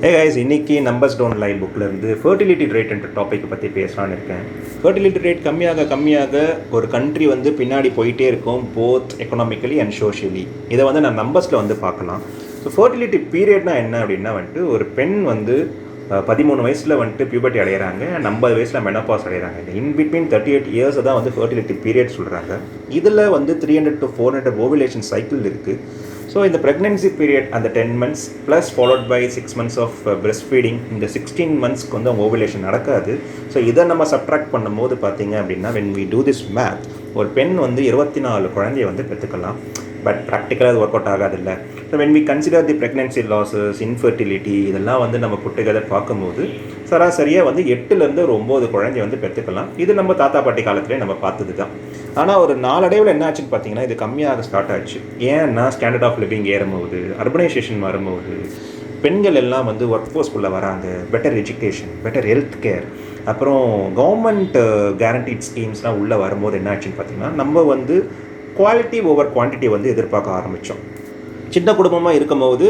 Hey guys, இன்னைக்கு numbers don't லை புக்கில் இருந்து ஃபர்டிலிட்டி ரேட் என்ற டாப்பிக் பற்றி பேசலான்னு இருக்கேன். ஃபர்டிலிட்டி ரேட் கம்மியாக ஒரு கண்ட்ரி வந்து பின்னாடி போயிட்டே இருக்கும், போத் எக்கனாமிக்கலி அண்ட் சோஷியலி. இதை வந்து நான் நம்பர்ஸில் வந்து பார்க்கலாம். ஸோ ஃபர்டிலிட்டி பீரியட்னா என்ன அப்படின்னா வந்துட்டு ஒரு பெண் வந்து 13 வயசில் வந்துட்டு பியூபர்ட்டி அடைகிறாங்க, 50 வயசில் மெனோபாஸ் அடைகிறாங்க. இந்த இன்பிட்வீன் 38 இயர்ஸ் தான் வந்து ஃபர்டிலிட்டி பீரியட் சொல்கிறாங்க. இதில் வந்து 300 to 400 ஓவுலேஷன் சைக்கிள் இருக்குது. ஸோ இந்த ப்ரெக்னென்சி பீரியட் அந்த 10 months plus followed by 6 months of breast feeding, இந்த 16 monthsக்கு வந்து அவங்க ஓவுலேஷன் நடக்காது. ஸோ இதை நம்ம சப்ட்ராக்ட் பண்ணும்போது பார்த்தீங்க அப்படின்னா when we do this math, ஒரு பெண் வந்து 24 குழந்தைய வந்து பெற்றுக்கலாம். பட் ப்ராக்டிக்கலாக அது ஒர்க் அவுட் ஆகாதில்ல. So when we consider the pregnancy losses, infertility, இதெல்லாம் வந்து நம்ம புட்டுகதை பார்க்கும்போது சராசரியாக வந்து 8லேருந்து ஒரு 9 குழந்தைய வந்து பெற்றுக்கலாம். இது நம்ம தாத்தா பாட்டி காலத்துலேயே நம்ம பார்த்தது தான். ஆனால் ஒரு நாளடைவில் என்ன ஆச்சுன்னு பார்த்தீங்கன்னா இது கம்மியாக ஸ்டார்ட் ஆச்சு. ஏன்னா ஸ்டாண்டர்ட் ஆஃப் லிவிங் ஏறும்போது, அர்பனைசேஷன் வரும்போது, பெண்கள் எல்லாம் வந்து ஒர்க் ஃபோர்ஸ்குள்ளே வராங்க, better education, better health care, அப்புறம் கவர்மெண்ட் கேரண்டீட் ஸ்கீம்ஸ்லாம் உள்ளே வரும்போது என்ன ஆச்சுன்னு பார்த்தீங்கன்னா நம்ம வந்து குவாலிட்டி ஓவர் குவான்டிட்டி வந்து எதிர்பார்க்க ஆரம்பித்தோம். சின்ன குடும்பமாக இருக்கும்போது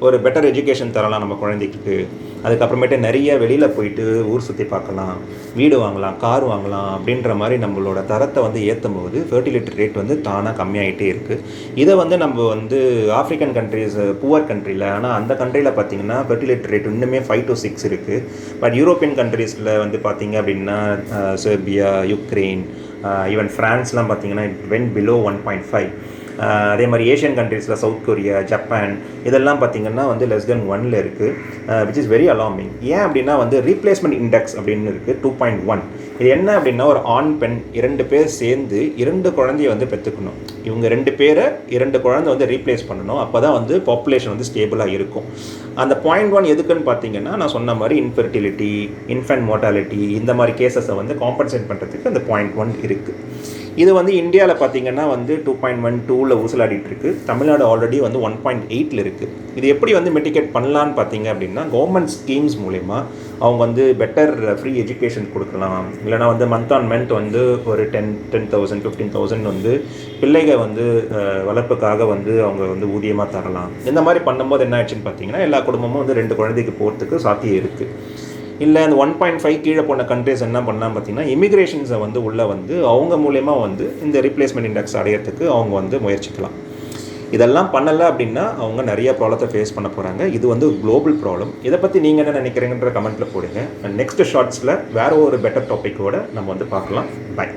ஒரு பெட்டர் எஜுகேஷன் தரலாம் நம்ம குழந்தைக்கு, அதுக்கப்புறமேட்டு நிறைய வெளியில் போயிட்டு ஊர் சுற்றி பார்க்கலாம், வீடு வாங்கலாம், கார் வாங்கலாம் அப்படின்ற மாதிரி நம்மளோட தரத்தை வந்து ஏற்றும் போது ஃபர்டிலிட்டி ரேட் வந்து தானாக கம்மியாகிட்டே இருக்குது. இதை வந்து நம்ம வந்து ஆஃப்ரிக்கன் கண்ட்ரீஸ், புவர் கண்ட்ரியில், ஆனால் அந்த கண்ட்ரியில் பார்த்திங்கன்னா ஃபர்டிலிட்டி ரேட் இன்னுமே 5 to 6 இருக்குது. பட் யூரோப்பியன் கண்ட்ரீஸில் வந்து பார்த்திங்க அப்படின்னா செர்பியா, யுக்ரைன், ஈவன் ஃப்ரான்ஸ்லாம் பார்த்திங்கன்னா இட் வென்ட் பிலோ 1.5. அதே மாதிரி ஏஷியன் கண்ட்ரீஸில் சவுத் கொரியா, ஜப்பான், இதெல்லாம் பார்த்திங்கன்னா வந்து லெஸ் தென் 1ல் இருக்குது, விச் இஸ் வெரி அலார்மிங். ஏன் அப்படின்னா வந்து ரீப்ளேஸ்மெண்ட் இண்டெக்ஸ் அப்படின்னு இருக்குது 2.1. இது என்ன அப்படின்னா ஒரு ஆண் பெண் 2 பேர் சேர்ந்து 2 குழந்தைய வந்து பெற்றுக்கணும். இவங்க 2 பேரை 2 குழந்தை வந்து ரீப்ளேஸ் பண்ணணும். அப்போ தான் வந்து பாப்புலேஷன் வந்து ஸ்டேபிளாக இருக்கும். அந்த 0.1 எதுக்குன்னு பார்த்தீங்கன்னா நான் சொன்ன மாதிரி இன்ஃபர்டிலிட்டி, இன்ஃபென்ட் மோர்டாலிட்டி, இந்த மாதிரி கேசஸை வந்து காம்பன்சேட் பண்ணுறதுக்கு அந்த 0.1 இருக்குது. இது வந்து இந்தியாவில் பார்த்திங்கன்னா வந்து 2.1, 2ல் ஊசலாடிட்டு இருக்குது. தமிழ்நாடு ஆல்ரெடி வந்து 1.8ல் இருக்குது. இது எப்படி வந்து மிட்டிகேட் பண்ணலான்னு பார்த்தீங்க அப்படின்னா கவர்மெண்ட் ஸ்கீம்ஸ் மூலமா அவங்க வந்து பெட்டர் ஃப்ரீ எஜுகேஷன் கொடுக்கலாம். இல்லைனா வந்து மந்த் ஆன் மந்த் வந்து ஒரு 10,000 15,000 வந்து பிள்ளைகள் வந்து வளர்ப்புக்காக வந்து அவங்க வந்து ஊதியமாக தரலாம். இந்த மாதிரி பண்ணும்போது என்ன ஆச்சுன்னு பார்த்தீங்கன்னா எல்லா குடும்பமும் வந்து 2 குழந்தைக்கு போகிறதுக்கு சாத்தியம் இருக்குது. இல்லை அந்த 1.5 கீழே போன கண்ட்ரிஸ் என்ன பண்ணால் பார்த்தீங்கன்னா இமிக்ரேஷன்ஸை வந்து உள்ளே வந்து அவங்க மூலயமா வந்து இந்த ரீப்ளேஸ்மெண்ட் இண்டெக்ஸ் அடையிறதுக்கு அவங்க வந்து முயற்சிக்கலாம். இதெல்லாம் பண்ணலை அப்படின்னா அவங்க நிறைய ப்ராப்ளத்தை ஃபேஸ் பண்ண போகிறாங்க. இது வந்து குளோபல் ப்ராப்ளம். இதை பற்றி நீங்கள் என்ன நினைக்கிறீங்கன்ற கமெண்ட்டில் போடுங்க. நெக்ஸ்ட் ஷார்ட்ஸில் வேறு ஒரு பெட்டர் டாப்பிக்கோடு நம்ம வந்து பார்க்கலாம். பை.